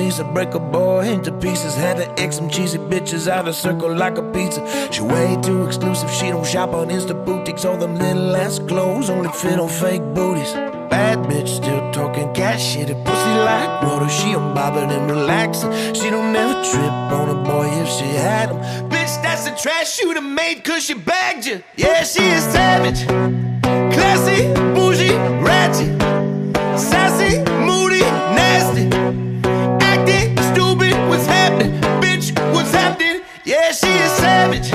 Lisa, break a boy into pieces. Had to X some cheesy bitches out of circle like a pizza. She way too exclusive, she don't shop on Insta boutiques. All them little ass clothes only fit on fake booties. Bad bitch still talking cat shit, a pussy like water. She unbothered and relaxing. She don't never trip on a boy if she had him. Bitch, that's the trash you done made cause she bagged you. Yeah, she is savage, classy, bougie, ratchet, sassy, moody, nasty, acting stupid. What's happening? Bitch, what's happening? Yeah, she is savage,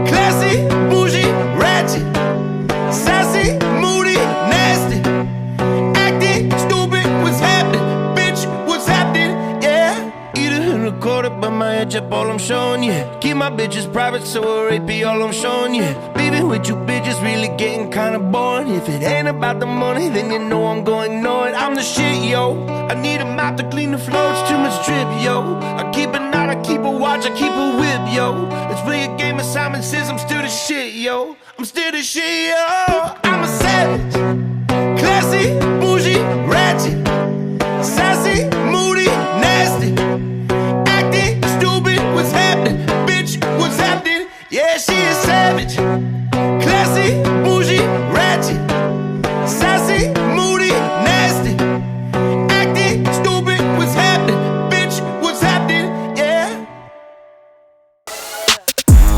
classy, bougie, ratchet, sassy, moody, nasty, acting stupid. What's happening? Bitch, what's happening? Yeah. Eat it and record it, but my edge up, all I'm showing you. Keep my bitches private, so a rape all I'm showing you. Beefing with you bitches really getting kinda boring. If it ain't about the money, then you know I'm gonna ignore it. I'm the shit, yo. I need a mop to clean the floor, it's too much drip, yo. I keep a knot, I keep a watch, I keep a whip, yo. Let's play a game of Simon Says. I'm still the shit, yo. I'm still the shit, yo. I'm a savage, classy, bougie, ratchet, sassy, moody, nasty, acting stupid. What's happening? Bitch, what's happening? Yeah, she is savage, classy, bougie, ratchet, sassy, moody, nasty, acting stupid. What's happening? Bitch, what's happening? Yeah.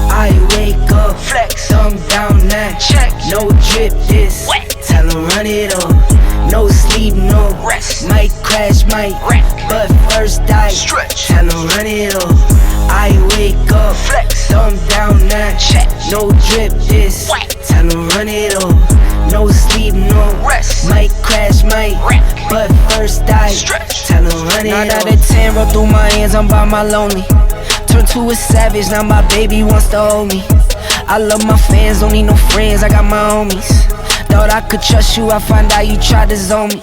I wake up, flex, thumb down now, check, no drip this, wet. Tell 'em run it up, no sleep, no rest, might crash, might wreck, but first I stretch, tell 'em run it up. I wake up, flex, thumb down now, check, no drip this, wet. Tell 'em run it up, no sleep, no rest, might crash, might wreck, but first I stretch, tell 'em run it up. 9 out of 10 roll through my hands, I'm by my lonely. Turned to a savage, now my baby wants to hold me. I love my fans, don't need no friends, I got my homies. Thought I could trust you, I find out you tried to zone me.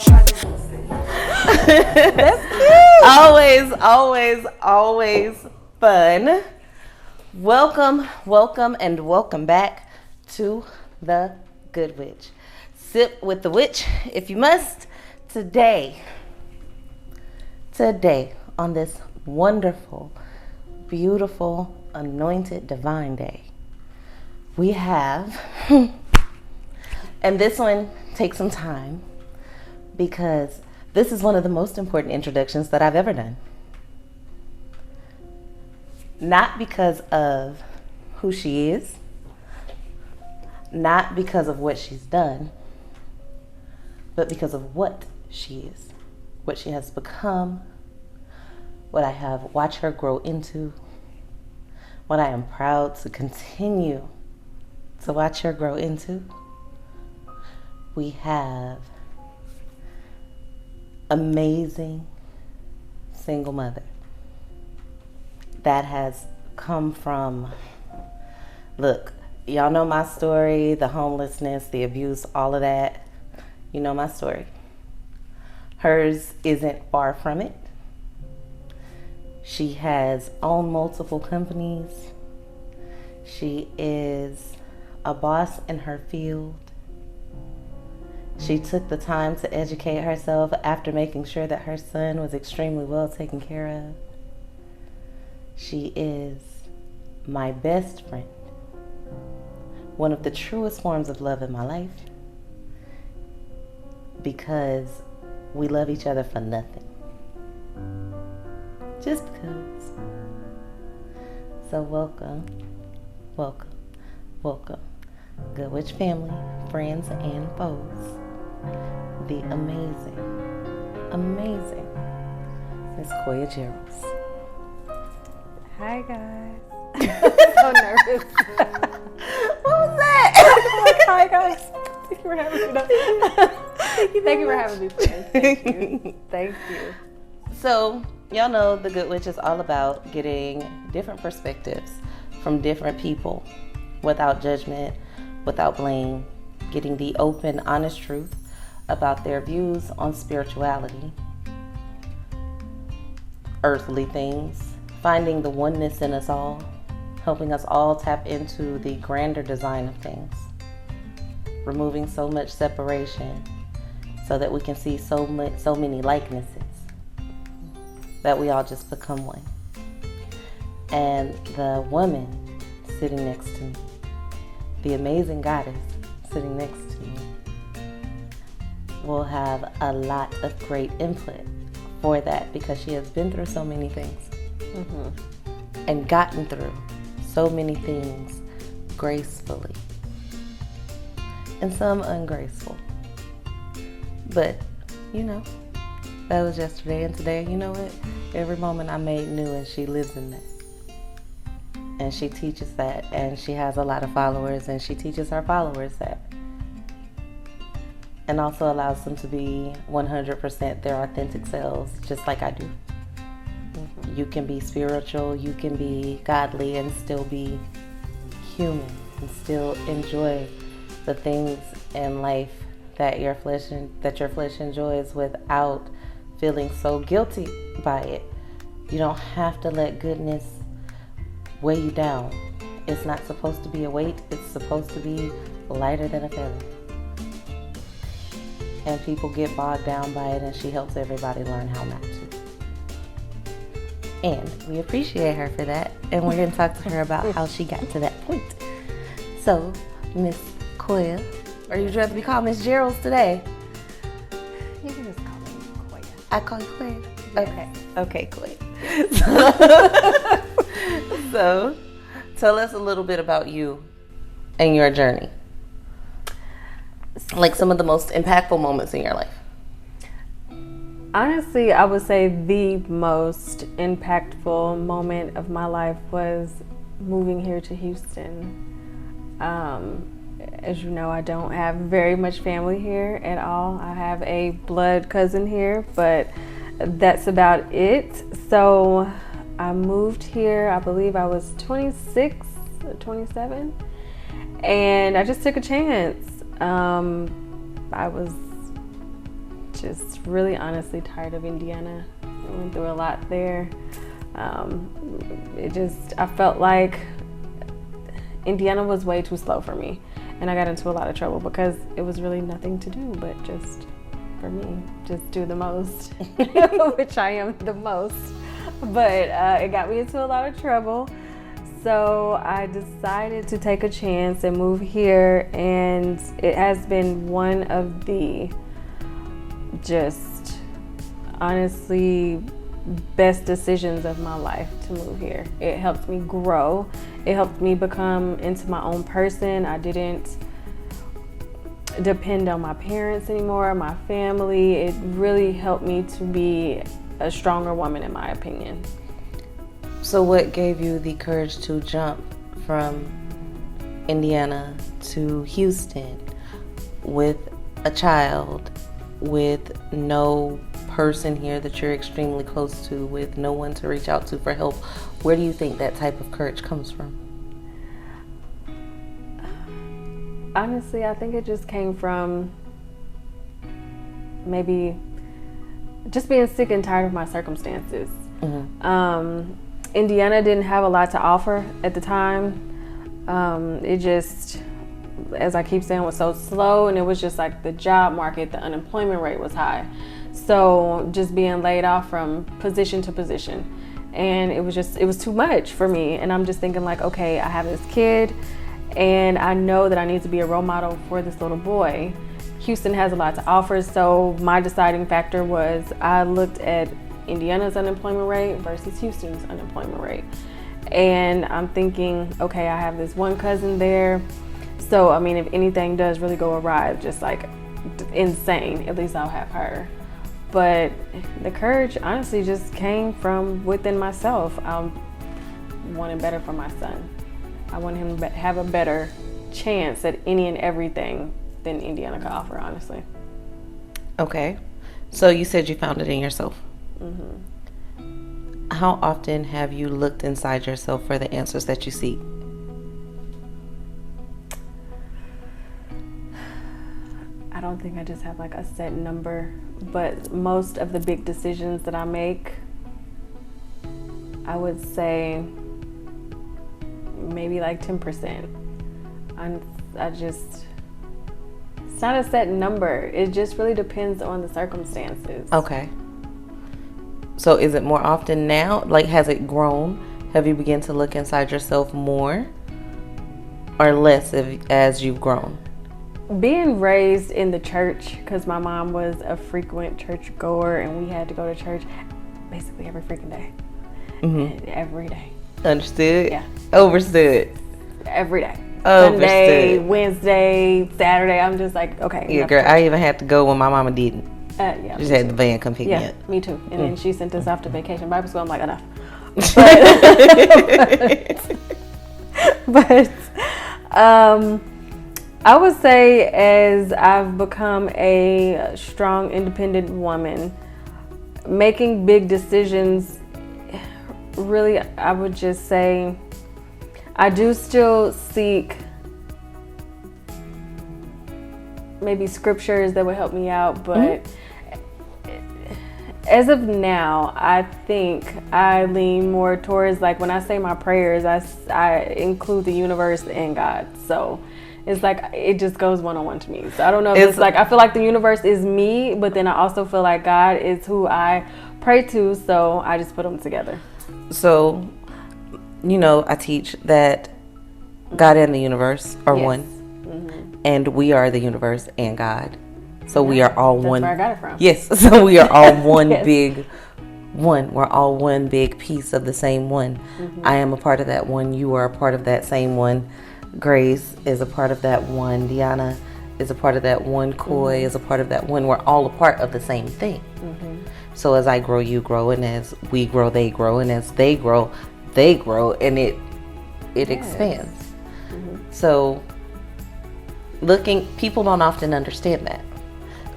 That's cute. Always fun. Welcome, and welcome back to The Good Witch. Sip with the witch if you must. Today, on this wonderful, beautiful, anointed, divine day, we have, and this one takes some time because this is one of the most important introductions that I've ever done. Not because of who she is, not because of what she's done, but because of what she is, what she has become, what I have watched her grow into, what I am proud to continue to watch her grow into. We have amazing single mother that has come from, look, y'all know my story, the homelessness, the abuse, all of that. You know my story. Hers isn't far from it. She has owned multiple companies. She is a boss in her field. She took the time to educate herself after making sure that her son was extremely well taken care of. She is my best friend. One of the truest forms of love in my life, because we love each other for nothing. Just because. So welcome. Good Witch family, friends and foes. The amazing Miss Koya Gerald's. Hi guys. I'm so nervous. What was that? Hi guys. Thank you for having me. Thank you for having me. Thank you. So, y'all know The Good Witch is all about getting different perspectives from different people without judgment, without blame, getting the open, honest truth about their views on spirituality, earthly things, finding the oneness in us all, helping us all tap into the grander design of things, removing so much separation so that we can see so many likenesses. that we all just become one. And the woman sitting next to me, the amazing goddess sitting next to me, will have a lot of great input for that because she has been through so many things and gotten through so many things gracefully and some ungraceful. But, that was yesterday, and today, you know what? Every moment I made new, and she lives in that. And she teaches that, and she has a lot of followers, and she teaches her followers that. And also allows them to be 100% their authentic selves, just like I do. You can be spiritual, you can be godly, and still be human, and still enjoy the things in life that your flesh enjoys without feeling so guilty by it. You don't have to let goodness weigh you down. It's not supposed to be a weight. It's supposed to be lighter than a feather. And people get bogged down by it, and she helps everybody learn how not to. And we appreciate her for that. And we're going to talk to her about how she got to that point. So, Miss Koya, or you'd rather be called Miss Gerald's today? You can just call me Koya. I call you Koya? Yes. Okay, Koya. So, tell us a little bit about you and your journey. Like some of the most impactful moments in your life. Honestly, I would say the most impactful moment of my life was moving here to Houston. As you know, I don't have very much family here at all. I have a blood cousin here, but that's about it. So I moved here, I believe I was 26 or 27, and I just took a chance. I was just really honestly tired of Indiana. I went through a lot there. I felt like Indiana was way too slow for me, and I got into a lot of trouble because it was really nothing to do but just, for me, just do the most, which I am the most, but it got me into a lot of trouble. So I decided to take a chance and move here, and it has been one of the just honestly best decisions of my life to move here. It helped me grow. It helped me become into my own person. I didn't depend on my parents anymore, my family. It really helped me to be a stronger woman, in my opinion. So what gave you the courage to jump from Indiana to Houston with a child, with no person here that you're extremely close to, with no one to reach out to for help? Where do you think that type of courage comes from? Honestly, I think it just came from maybe just being sick and tired of my circumstances. Indiana didn't have a lot to offer at the time. It just, as I keep saying, was so slow, and it was just like the job market, the unemployment rate was high. So just being laid off from position to position. And it was too much for me. And I'm just thinking like, okay, I have this kid, and I know that I need to be a role model for this little boy. Houston has a lot to offer, so my deciding factor was I looked at Indiana's unemployment rate versus Houston's unemployment rate. And I'm thinking, okay, I have this one cousin there. So, I mean, if anything does really go awry, just like insane, at least I'll have her. But the courage honestly just came from within myself. I wanted better for my son. I want him to have a better chance at any and everything than Indiana could offer, honestly. Okay. So you said you found it in yourself. How often have you looked inside yourself for the answers that you seek? I don't think I just have like a set number, but most of the big decisions that I make, I would say maybe like 10%. It's not a set number. It just really depends on the circumstances. Okay. So is it more often now? Like, has it grown? Have you begun to look inside yourself more or less as you've grown? Being raised in the church, because my mom was a frequent church goer and we had to go to church basically every freaking day. Every day. Understood? Yeah. Overstood? Every day. Overstood. Sunday, Wednesday, Saturday. I'm just like, okay. Yeah, girl, I even had to go when my mama didn't. Yeah. Just had the van come pick me Yeah, up. me too. And then she sent us off to vacation Bible school. I'm like, enough. But I would say as I've become a strong, independent woman, making big decisions, really, I would just say I do still seek maybe scriptures that would help me out, but as of now, I think I lean more towards, like, when I say my prayers, I include the universe and God. So it's like it just goes one-on-one to me. So I don't know if it's like, I feel like the universe is me, but then I also feel like God is who I pray to, so I just put them together. So, you know, I teach that God and the universe are one. And we are the universe and God. So we are all one. That's where I got it from. Yes. So we are all one big one. We're all one big piece of the same one. I am a part of that one. You are a part of that same one. Grace is a part of that one. Deanna is a part of that one. Coy is a part of that one. We're all a part of the same thing. So as I grow, you grow. And as we grow, they grow. And as they grow, and it expands. So people don't often understand that,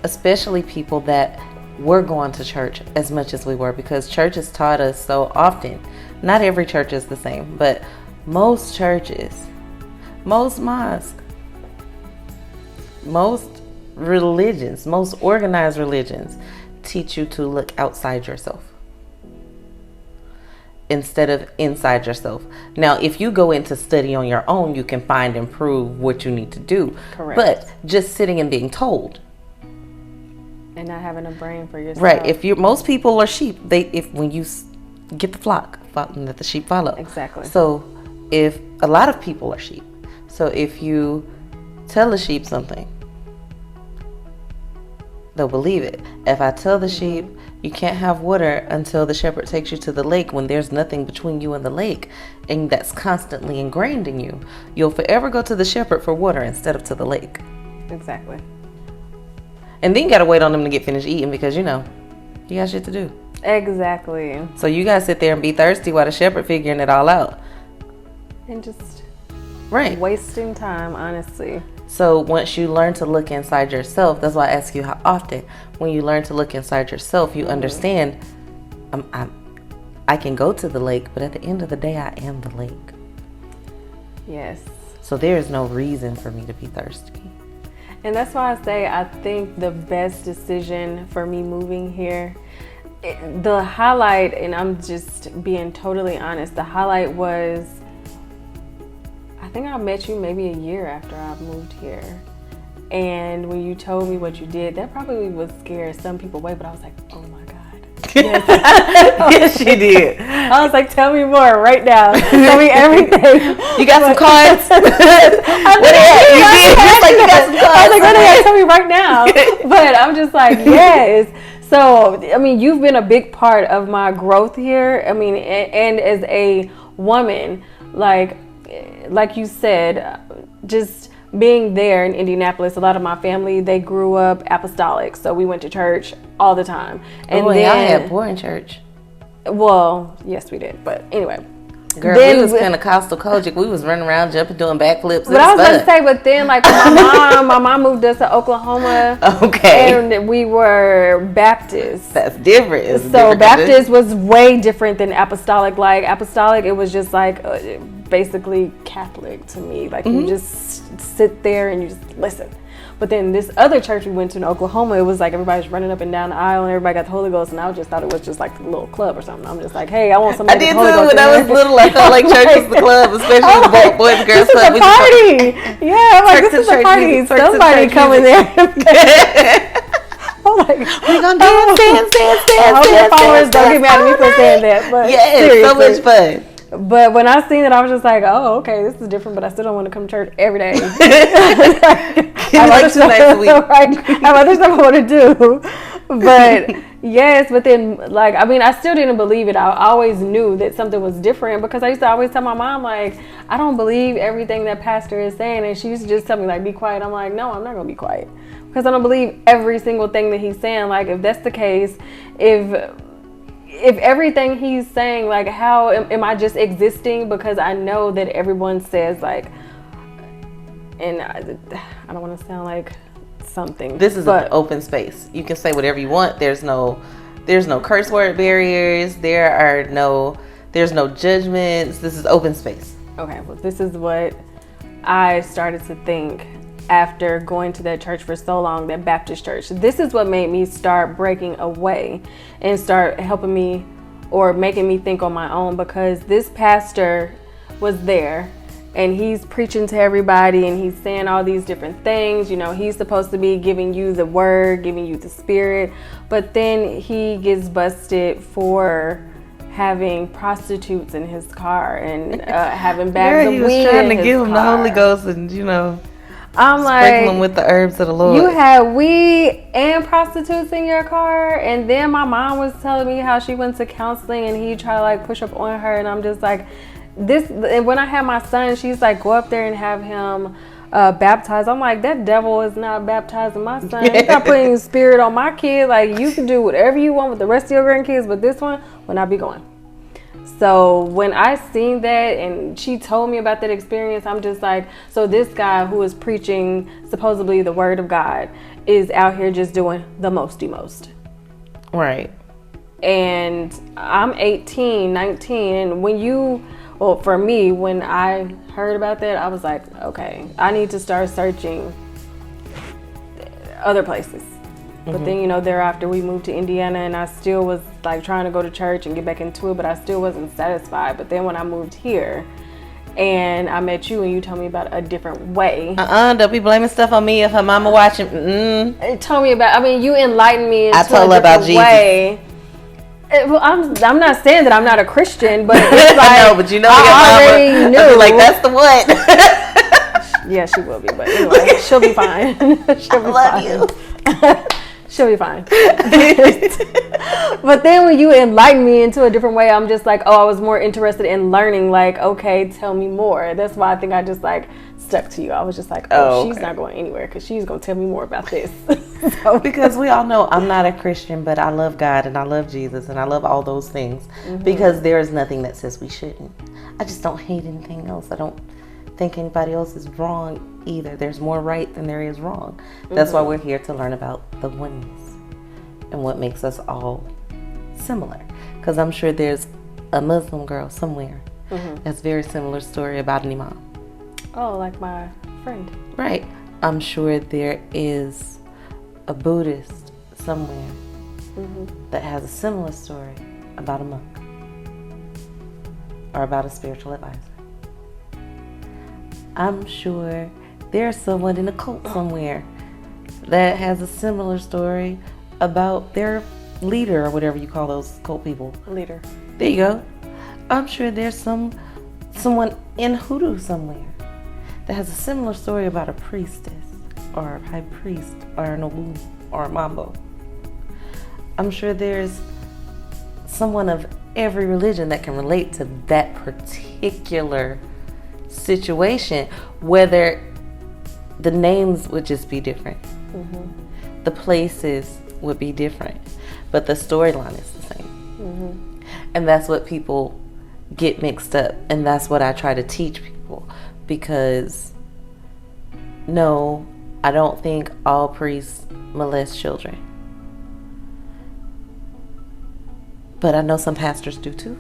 especially people that were going to church as much as we were, because church has taught us so often. Not every church is the same, but most churches, most mosques, most religions, most organized religions teach you to look outside yourself instead of inside yourself. Now, if you go into study on your own, you can find and prove what you need to do. Correct. But just sitting and being told, and not having a brain for yourself. right? Most people are sheep. When you get the flock, let the sheep follow. Exactly. So if a lot of people are sheep, so if you tell a sheep something, they'll believe it. If I tell the sheep you can't have water until the shepherd takes you to the lake, when there's nothing between you and the lake, and that's constantly ingrained in you, you'll forever go to the shepherd for water instead of to the lake. Exactly. And then you gotta wait on them to get finished eating, because you got shit to do. Exactly. So you gotta sit there and be thirsty while the shepherd figuring it all out. And just wasting time, honestly. So once you learn to look inside yourself, that's why I ask you how often. When you learn to look inside yourself, you understand, I can go to the lake, but at the end of the day, I am the lake. Yes. So there is no reason for me to be thirsty. And that's why I say I think the best decision for me moving here, the highlight, and I'm just being totally honest, the highlight was, I think I met you maybe a year after I moved here. And when you told me what you did, that probably would scare some people away, but I was like, oh my God. Yes, yes, she did. I was like, tell me more right now. Tell me everything. You got some cards? What you did? Just like you got some cards. I was like, what do you tell me right now? But I'm just like, yes. So, I mean, you've been a big part of my growth here. I mean, and as a woman, like you said, just being there in Indianapolis, a lot of my family, they grew up apostolic, so we went to church all the time. And then y'all had boring church. Well, yes, we did, but anyway. Girl, then we was Pentecostal Kojic. We was running around, jumping, doing backflips. But I was going to say, but then, like, my mom moved us to Oklahoma. Okay. And we were Baptist. That's different. So Baptist was way different than apostolic. Like, apostolic, it was just like basically Catholic to me. Like, you just sit there and you just listen. But then this other church we went to in Oklahoma, it was like everybody's running up and down the aisle and everybody got the Holy Ghost, and I just thought it was just like a little club or something. I'm just like, hey, I want somebody I did with the Holy too. Ghost. When I was little, I felt like church was the club, especially the boys and girls club. This is a party. Yeah, I'm like, this is a party. Somebody come in there. like, we're gonna dance. I hope your followers don't get mad at me for saying that. But yeah, so much fun. But when I seen it, I was just like, oh, okay, this is different, but I still don't want to come to church every day. I have other stuff, right? I have other stuff I want to do. But yes, but then, like, I mean, I still didn't believe it. I always knew that something was different because I used to always tell my mom, like, I don't believe everything that pastor is saying. And she used to just tell me, like, be quiet. I'm like, no, I'm not going to be quiet because I don't believe every single thing that he's saying. Like, if that's the case, if everything he's saying, like, how am I just existing because I know that everyone says, like, and I don't want to sound like something. This is an open space. You can say whatever you want. There's no curse word barriers. There's no judgments. This is open space. Okay, well, this is what I started to think after going to that church for so long, that Baptist church. This is what made me start breaking away and start helping me or making me think on my own, because this pastor was there and he's preaching to everybody and he's saying all these different things. You know, he's supposed to be giving you the word, giving you the spirit, but then he gets busted for having prostitutes in his car and having bags of weed. He was trying to give him the Holy Ghost and, you know, I'm like, sprinkle them with the herbs of the Lord. You had weed and prostitutes in your car, and then my mom was telling me how she went to counseling and he tried to like push up on her, and I'm just like, this. And when I had my son, she's like, go up there and have him baptized. I'm like, that devil is not baptizing my son. He's not putting spirit on my kid. Like, you can do whatever you want with the rest of your grandkids, but this one will not be going. So when I seen that and she told me about that experience, I'm just like, so this guy who is preaching supposedly the word of God is out here just doing the most. Right. And I'm 18, 19, and for me, when I heard about that, I was like, okay, I need to start searching other places. But then, you know, thereafter we moved to Indiana and I still was like trying to go to church and get back into it, but I still wasn't satisfied. But then when I moved here and I met you and you told me about a different way. Don't be blaming stuff on me if her mama watching. It told me about, I mean, you enlightened me into I told her about Jesus. way. Well, I'm not saying that I'm not a Christian, but it's like, no, but you know, I already knew. I'll be like, that's the one. Yeah, she will be, but anyway, she'll be fine. She'll be I love you. She'll be fine. But then when you enlighten me into a different way, I'm just like, oh, I was more interested in learning. Like, okay, tell me more. That's why I think I just like stuck to you. I was just like, she's not going anywhere because she's going to tell me more about this. So. Because we all know I'm not a Christian, but I love God and I love Jesus and I love all those things because there is nothing that says we shouldn't. I just don't hate anything else. I don't think anybody else is wrong either. There's more right than there is wrong. That's why we're here to learn about the oneness and what makes us all similar. Because I'm sure there's a Muslim girl somewhere that's very similar story about an imam. Oh, like my friend. Right. I'm sure there is a Buddhist somewhere that has a similar story about a monk or about a spiritual advisor. I'm sure there's someone in a cult somewhere that has a similar story about their leader or whatever you call those cult people. Leader. There you go. I'm sure there's someone in Hoodoo somewhere that has a similar story about a priestess or a high priest or an Ogun or a Mambo. I'm sure there's someone of every religion that can relate to that particular situation, whether the names would just be different, the places would be different, but the storyline is the same. And that's what people get mixed up, and that's what I try to teach people, because no, I don't think all priests molest children, but I know some pastors do too.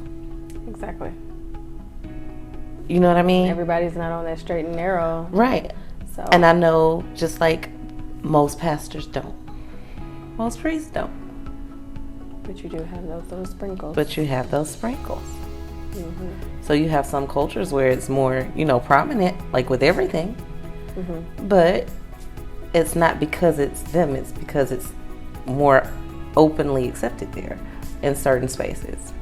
Exactly. You know what I mean? Everybody's not on that straight and narrow. Right. So. And I know just like most pastors don't. Most priests don't. But you do have those sprinkles. But you have those sprinkles. So you have some cultures where it's more, prominent, like with everything. But it's not because it's them. It's because it's more openly accepted there in certain spaces.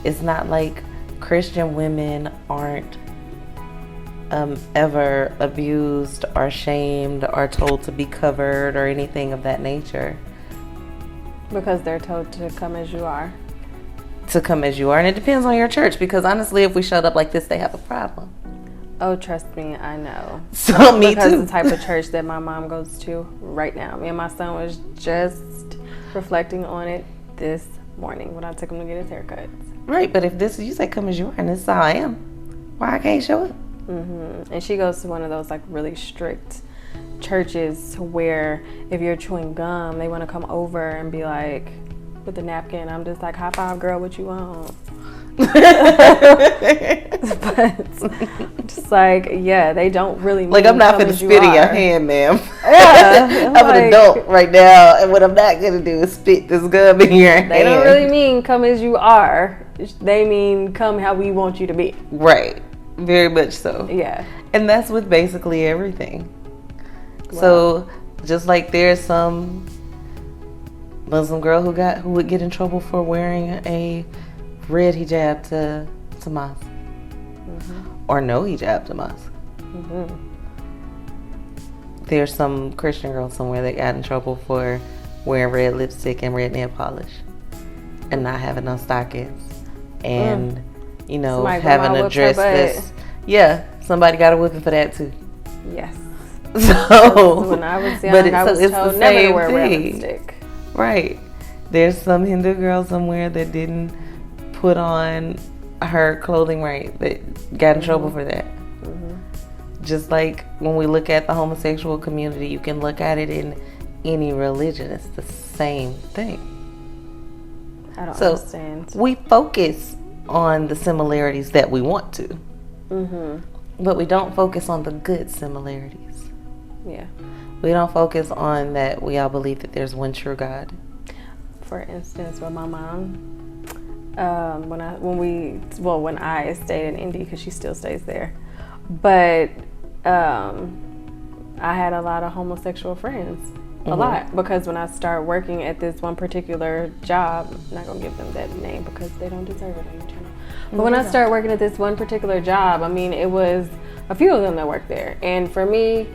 It's not like Christian women aren't ever abused or shamed or told to be covered or anything of that nature. Because they're told to come as you are. To come as you are. And it depends on your church, because honestly, if we showed up like this, they have a problem. Oh, trust me, I know. So me because too. the type of church that my mom goes to right now. Me and my son was just reflecting on it this morning when I took him to get his haircut. Right, but if this, you say come as you are and this is how I am, why I can't show up? And she goes to one of those like really strict churches where if you're chewing gum, they want to come over and be like, with the napkin, I'm just like, high five, girl, what you want? But just like, yeah, they don't really mean like, I'm not gonna spit in your hand, ma'am. Yeah, I'm an adult right now, and what I'm not gonna do is spit this gum in your hand. They don't really mean come as you are. They mean come how we want you to be. Right, very much so. Yeah, and that's with basically everything. Wow. So just like there's some Muslim girl who would get in trouble for wearing a red hijab to mosque, or no hijab to mosque. There's some Christian girl somewhere that got in trouble for wearing red lipstick and red nail polish and not having no stockings, and you know, having a dress that's, yeah, somebody got a whipping for that too. Yes. So when I was young, I was told never to wear red lipstick. Right. There's some Hindu girl somewhere that didn't put on her clothing right, that got in trouble for that. Just like when we look at the homosexual community, you can look at it in any religion. It's the same thing. I don't understand. We focus on the similarities that we want to, but we don't focus on the good similarities. Yeah. We don't focus on that we all believe that there's one true God. For instance, with my mom, when I stayed in Indy, because she still stays there, but I had a lot of homosexual friends, a lot, because when I started working at this one particular job, I'm not gonna give them that name because they don't deserve it on the channel. But when I started working at this one particular job, I mean, it was a few of them that worked there, and for me,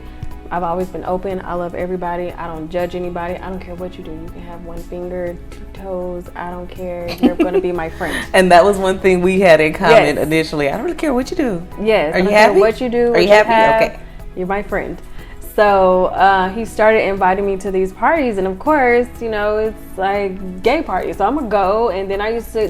I've always been open. I love everybody. I don't judge anybody. I don't care what you do. You can have one finger, two toes. I don't care. You're going to be my friend. And that was one thing we had in common initially. I don't really care what you do. Yes. Are you happy? What you do. Are you happy? Okay. You're my friend. So he started inviting me to these parties. And of course, you know, it's like gay parties. So I'm going to go. And then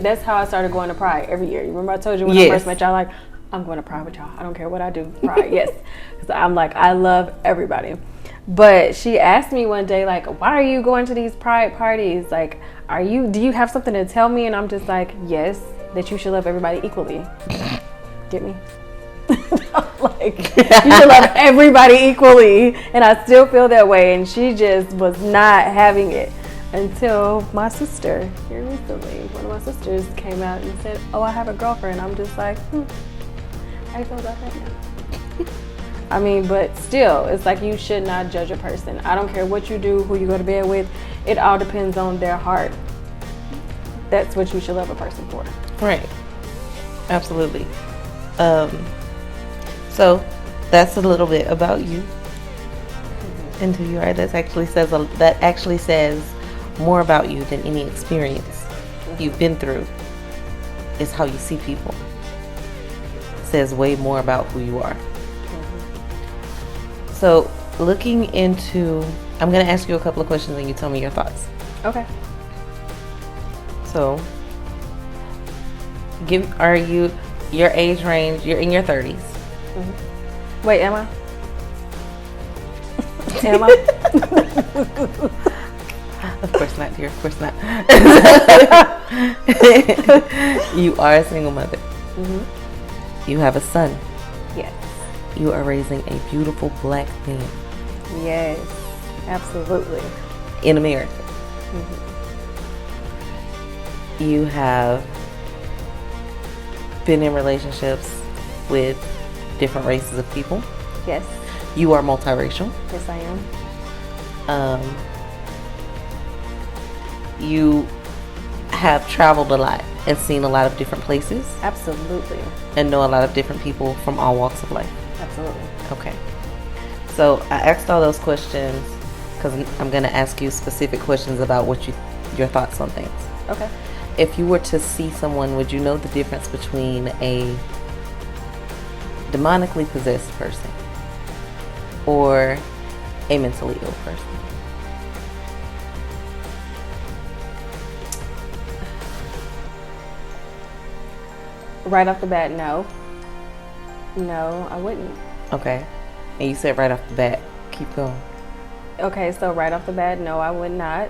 that's how I started going to Pride every year. You remember I told you when I first met y'all, like, I'm going to Pride with y'all. I don't care what I do. Pride, yes. Because I'm like, I love everybody. But she asked me one day, like, why are you going to these Pride parties? Like, do you have something to tell me? And I'm just like, yes, that you should love everybody equally. Get me? Like, you should love everybody equally. And I still feel that way. And she just was not having it until my sister here recently. One of my sisters came out and said, oh, I have a girlfriend. I'm just like, how you feel about that now? I mean, but still, it's like you should not judge a person. I don't care what you do, who you go to bed with. It all depends on their heart. That's what you should love a person for. Right. Absolutely. So that's a little bit about you and who you are. That actually says more about you than any experience you've been through. Is how you see people. Says way more about who you are. So looking into, I'm going to ask you a couple of questions and you tell me your thoughts. Okay. So your age range, you're in your 30s. Wait, am I? Am I? Of course not, dear. Of course not. You are a single mother. You have a son. Yes. You are raising a beautiful black man. Yes, absolutely. In America. You have been in relationships with different races of people. Yes. You are multiracial. Yes, I am. you have traveled a lot and seen a lot of different places Absolutely. and know a lot of different people from all walks of life. Absolutely. Okay. So I asked all those questions because I'm going to ask you specific questions about your thoughts on things. Okay. If you were to see someone, would you know the difference between a demonically possessed person or a mentally ill person? Right off the bat, no. No, I wouldn't. Okay. And you said right off the bat. Keep going. Okay, so right off the bat, no, I would not.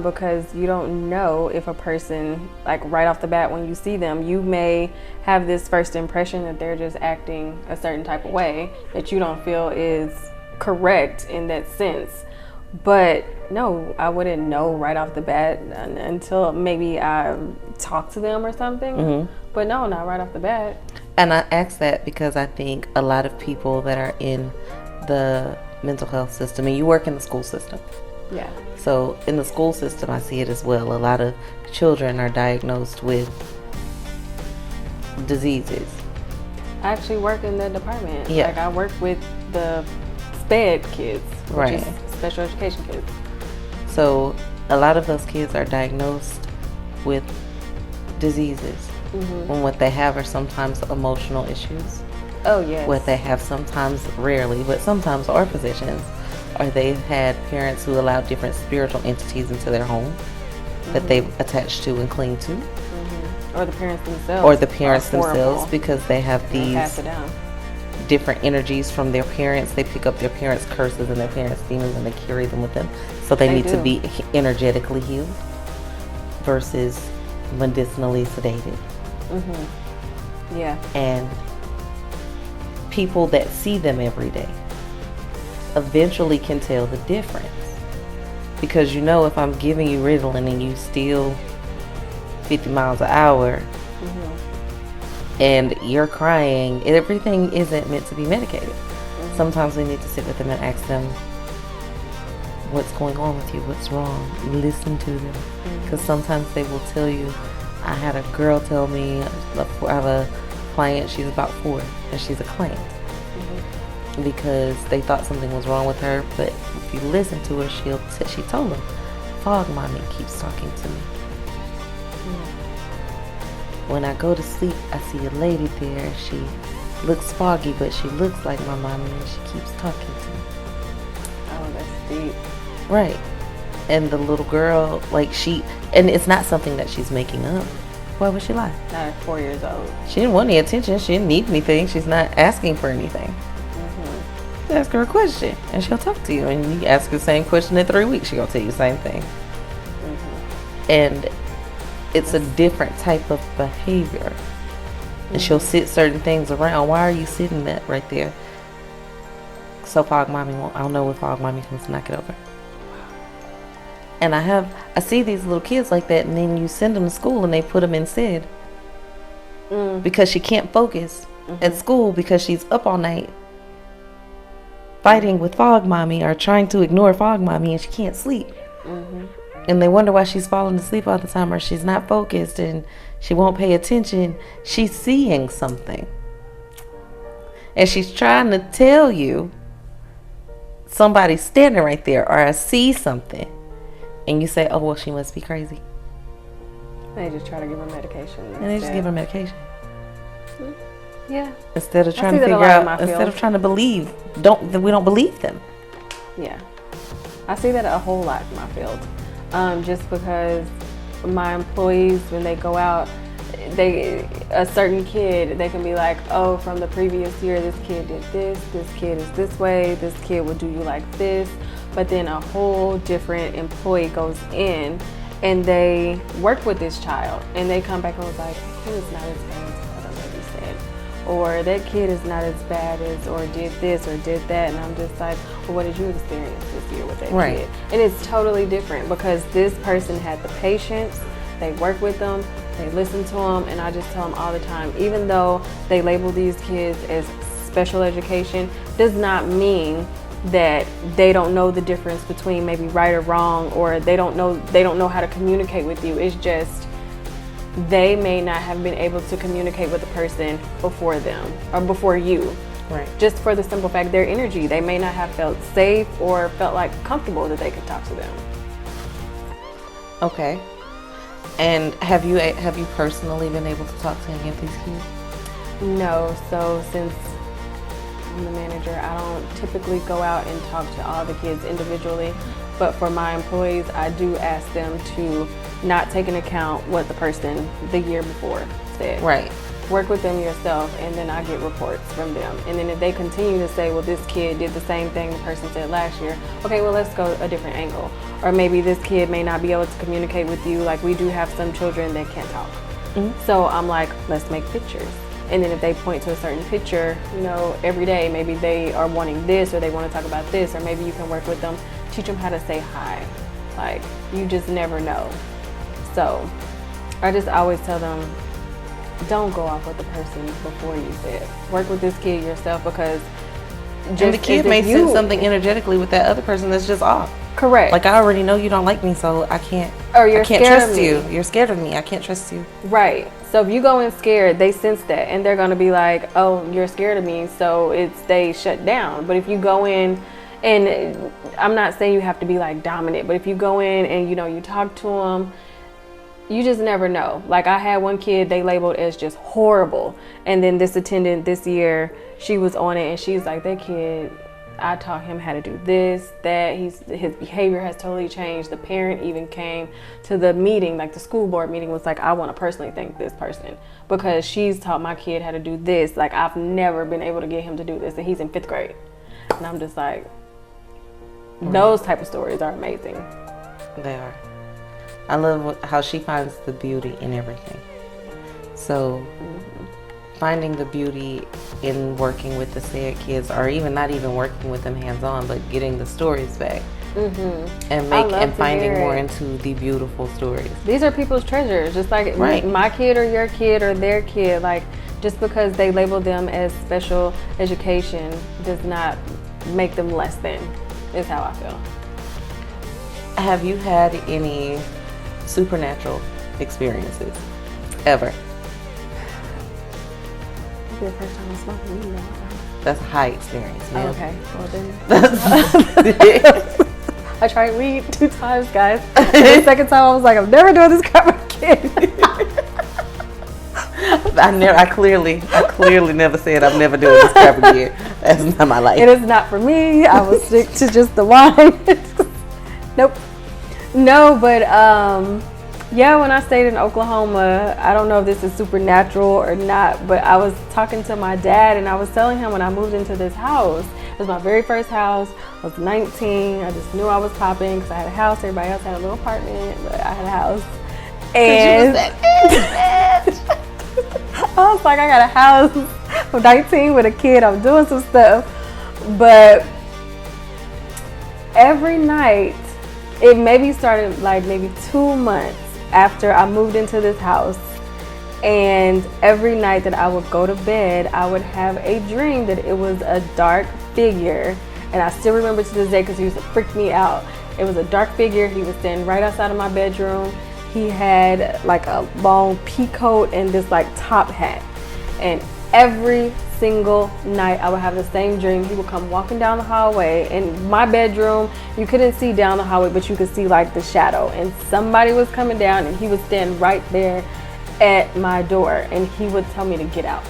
Because you don't know if a person, like right off the bat when you see them, you may have this first impression that they're just acting a certain type of way that you don't feel is correct in that sense. But no, I wouldn't know right off the bat until maybe I talk to them or something. Mm-hmm. But no, not right off the bat. And I ask that because I think a lot of people that are in the mental health system, and you work in the school system. Yeah. So in the school system, I see it as well. A lot of children are diagnosed with diseases. I actually work in the department. Yeah. Like I work with the SPED kids, which Right. is special education kids. So a lot of those kids are diagnosed with diseases. Mm-hmm. And what they have are sometimes emotional issues. Oh, yes. What they have sometimes, rarely, but sometimes are possessions, or they've had parents who allowed different spiritual entities into their home that they've attached to and cling to. Or the parents themselves. Or the parents are horrible. themselves, because they have They pass these it down. different energies from their parents. They pick up their parents' curses and their parents' demons and they carry them with them. So they need to do. be energetically healed versus medicinally sedated. Yeah. And people that see them every day eventually can tell the difference. Because you know, if I'm giving you Ritalin and you still 50 miles an hour and you're crying, everything isn't meant to be medicated. Sometimes we need to sit with them and ask them, what's going on with you? What's wrong? Listen to them. Because sometimes they will tell you. I had a girl tell me, I have a client, she's about 4 and she's a client. Because they thought something was wrong with her, but if you listen to her, she told them, Fog Mommy keeps talking to me. When I go to sleep, I see a lady there. She looks foggy, but she looks like my mommy, and she keeps talking to me. Oh, that's deep. Right. And the little girl, and it's not something that she's making up. Why would she lie? Not at 4 years old. She didn't want any attention. She didn't need anything. She's not asking for anything. You ask her a question, and she'll talk to you. And you ask her the same question in 3 weeks, she's going to tell you the same thing. And it's a different type of behavior. And she'll sit certain things around. Why are you sitting that right there? So Fog Mommy won't. I don't know when Fog Mommy comes to knock it over. And I see these little kids like that, and then you send them to school and they put them in SID. Because she can't focus at school because she's up all night fighting with Fog Mommy or trying to ignore Fog Mommy, and she can't sleep. And they wonder why she's falling asleep all the time, or she's not focused and she won't pay attention. She's seeing something. And she's trying to tell you somebody's standing right there, or I see something. And you say, oh, well, she must be crazy. They just try to give her medication. And they just give her medication. Yeah. Instead of trying to see that a figure lot in my out, instead field. of trying to believe, we don't believe them. Yeah. I see that a whole lot in my field. Just because my employees, when they go out, a certain kid, they can be like, oh, from the previous year, this kid did this kid is this way, this kid would do you like this. But then a whole different employee goes in and they work with this child and they come back and was like, he was not as bad as what the lady said. Or that kid is not as bad as, or did this or did that. And I'm just like, well, what did you experience this year with that kid? And it's totally different because this person had the patience, they work with them, they listen to them, and I just tell them all the time, even though they label these kids as special education, does not mean that they don't know the difference between maybe right or wrong, or they don't know how to communicate with you. It's just they may not have been able to communicate with the person before them or before you. Right. Just for the simple fact their energy, they may not have felt safe or felt like comfortable that they could talk to them. Okay. And have you personally been able to talk to any of these kids? No. So since I'm the manager, I don't typically go out and talk to all the kids individually. But for my employees, I do ask them to not take into account what the person the year before said. Right. Work with them yourself, and then I get reports from them. And then if they continue to say, well, this kid did the same thing the person said last year, okay, well, let's go a different angle. Or maybe this kid may not be able to communicate with you. Like, we do have some children that can't talk. Mm-hmm. So I'm like, let's make pictures. And then if they point to a certain picture, you know, every day, maybe they are wanting this, or they want to talk about this, or maybe you can work with them, teach them how to say hi. Like, you just never know. So I just always tell them, don't go off what the person before you said. Work with this kid yourself, because and the kid may sense something energetically with that other person that's just off. Correct. Like, I already know you don't like me, so I can't. Or I can't trust you. You're scared of me. I can't trust you. Right. So if you go in scared, they sense that, and they're gonna be like, "Oh, you're scared of me," so they shut down. But if you go in, and I'm not saying you have to be like dominant, but if you go in and you talk to them, you just never know. Like, I had one kid they labeled as just horrible, and then this attendant this year, she was on it, and she's like, that kid, I taught him how to do this, that, his behavior has totally changed. The parent even came to the meeting, like the school board meeting, was like, I want to personally thank this person because she's taught my kid how to do this. Like, I've never been able to get him to do this, and he's in 5th grade. And I'm just like, those type of stories are amazing. They are. I love how she finds the beauty in everything. So finding the beauty in working with the said kids, or even not even working with them hands-on, but getting the stories back, and finding more into the beautiful stories. These are people's treasures, just like my kid or your kid or their kid. Like, just because they label them as special education does not make them less than, is how I feel. Have you had any supernatural experiences ever? The first time I smoked weed. That's a high experience, man. Okay, well then. I tried weed 2 times, guys. The second time I was like, I'm never doing this crap again. I clearly never said I'm never doing this crap again. That's not my life. It is not for me. I will stick to just the wine. Nope. No, but yeah, when I stayed in Oklahoma, I don't know if this is supernatural or not, but I was talking to my dad, and I was telling him when I moved into this house, it was my very first house. I was 19. I just knew I was popping because I had a house. Everybody else had a little apartment, but I had a house. And I was like, I got a house. I'm 19 with a kid. I'm doing some stuff. But every night, it maybe started like maybe 2 months after I moved into this house, and every night that I would go to bed, I would have a dream that it was a dark figure, and I still remember to this day because he used to freak me out. It was a dark figure. He was standing right outside of my bedroom. He had like a long pea coat and this like top hat, and every single night I would have the same dream. He would come walking down the hallway. In my bedroom, you couldn't see down the hallway, but you could see like the shadow, and somebody was coming down, and he would stand right there at my door, and he would tell me to get out.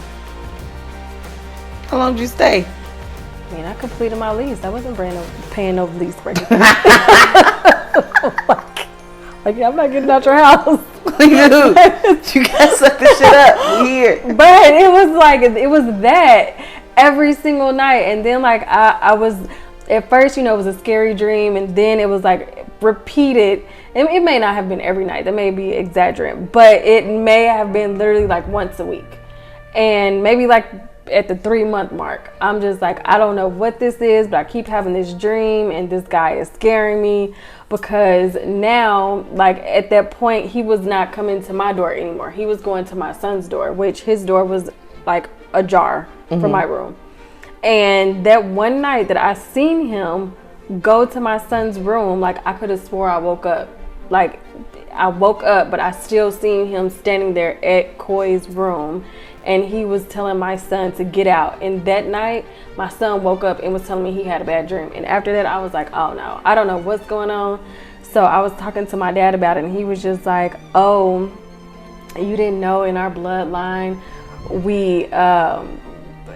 How long did you stay? I mean, I completed my lease. I wasn't paying no lease rent. Like, I'm not getting out your house. Dude, you gotta suck this shit up. Weird. But it was that every single night. And then like I was, at first, it was a scary dream, and then it was like repeated. It may not have been every night. That may be exaggerating, but it may have been literally like once a week. And maybe like at the 3-month mark, I'm just like, I don't know what this is, but I keep having this dream, and this guy is scaring me, because now, like at that point, he was not coming to my door anymore. He was going to my son's door, which his door was like ajar from my room. And that one night that I seen him go to my son's room, like I could have swore I woke up. Like I woke up, but I still seen him standing there at Coy's room, and he was telling my son to get out. And that night, my son woke up and was telling me he had a bad dream. And after that, I was like, oh no, I don't know what's going on. So I was talking to my dad about it, and he was just like, oh, you didn't know in our bloodline,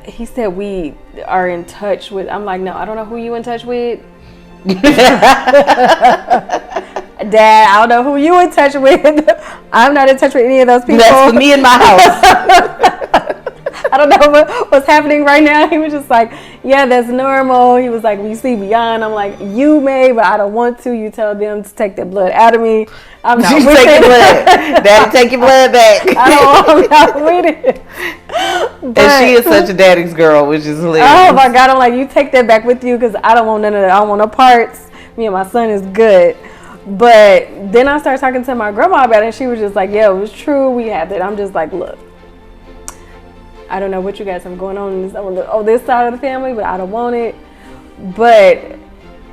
he said we are in touch with, I'm like, no, I don't know who you in touch with. Dad, I don't know who you in touch with. I'm not in touch with any of those people. That's for me in my house. I don't know what's happening right now. He was just like, yeah, that's normal. He was like, we see beyond. I'm like, you may, but I don't want to. You tell them to take their blood out of me. I'm not with take your blood. Daddy, take your blood back. I'm not with it. But, and she is such a daddy's girl, which is hilarious. Oh my God, I'm like, you take that back with you, because I don't want none of that. I don't want no parts. Me and my son is good. But then I started talking to my grandma about it, and she was just like, yeah, it was true. We had that. I'm just like, look, I don't know what you guys have going on this side of the family, but I don't want it. But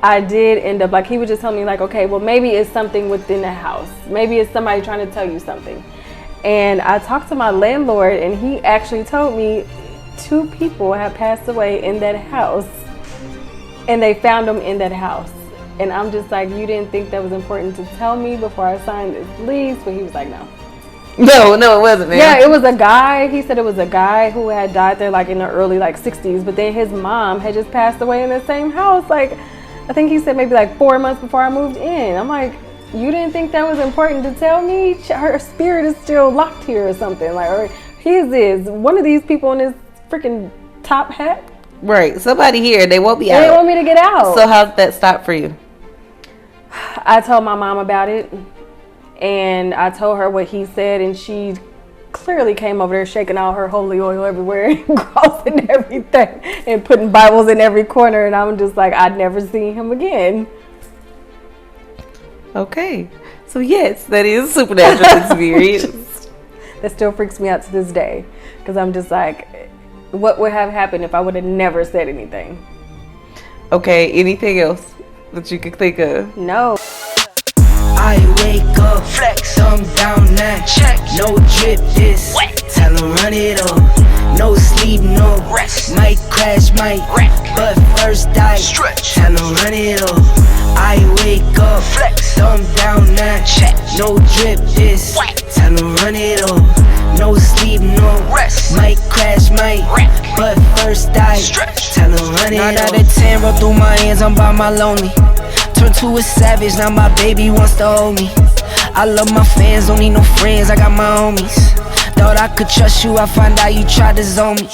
I did end up, like, he would just tell me, like, okay, well, maybe it's something within the house. Maybe it's somebody trying to tell you something. And I talked to my landlord, and he actually told me 2 people have passed away in that house, and they found them in that house. And I'm just like, you didn't think that was important to tell me before I signed this lease? But he was like, no. No, it wasn't, man. Yeah, it was a guy. He said it was a guy who had died there, like, in the early, like, 60s. But then his mom had just passed away in the same house. Like, I think he said maybe, like, 4 months before I moved in. I'm like, you didn't think that was important to tell me? Her spirit is still locked here or something. Like, or his is. One of these people in this freaking top hat. Right. Somebody here. They won't be out. They want me to get out. So how'd that stop for you? I told my mom about it, and I told her what he said, and she clearly came over there shaking all her holy oil everywhere and crossing everything and putting Bibles in every corner, and I'm just like, I'd never see him again. Okay. So yes, that is a supernatural experience. That still freaks me out to this day, because I'm just like, what would have happened if I would have never said anything? Okay, anything else that you could think of? No. I wake up, flex, thumb down now, check, no drip this, wet, tell him run it up, no sleep, no rest, might crash, might wreck, but first I stretch, tell him run it up. I wake up, flex, thumb down now, check, no drip this, wet, tell him run it up, no sleep, no rest, might crash, might wreck, but first I stretch, tell him run it up. 9 out of 10 roll through my hands, I'm by my lonely. Turned to a savage, now my baby wants to hold me. I love my fans, don't need no friends, I got my homies. Thought I could trust you, I find out you tried to zone me.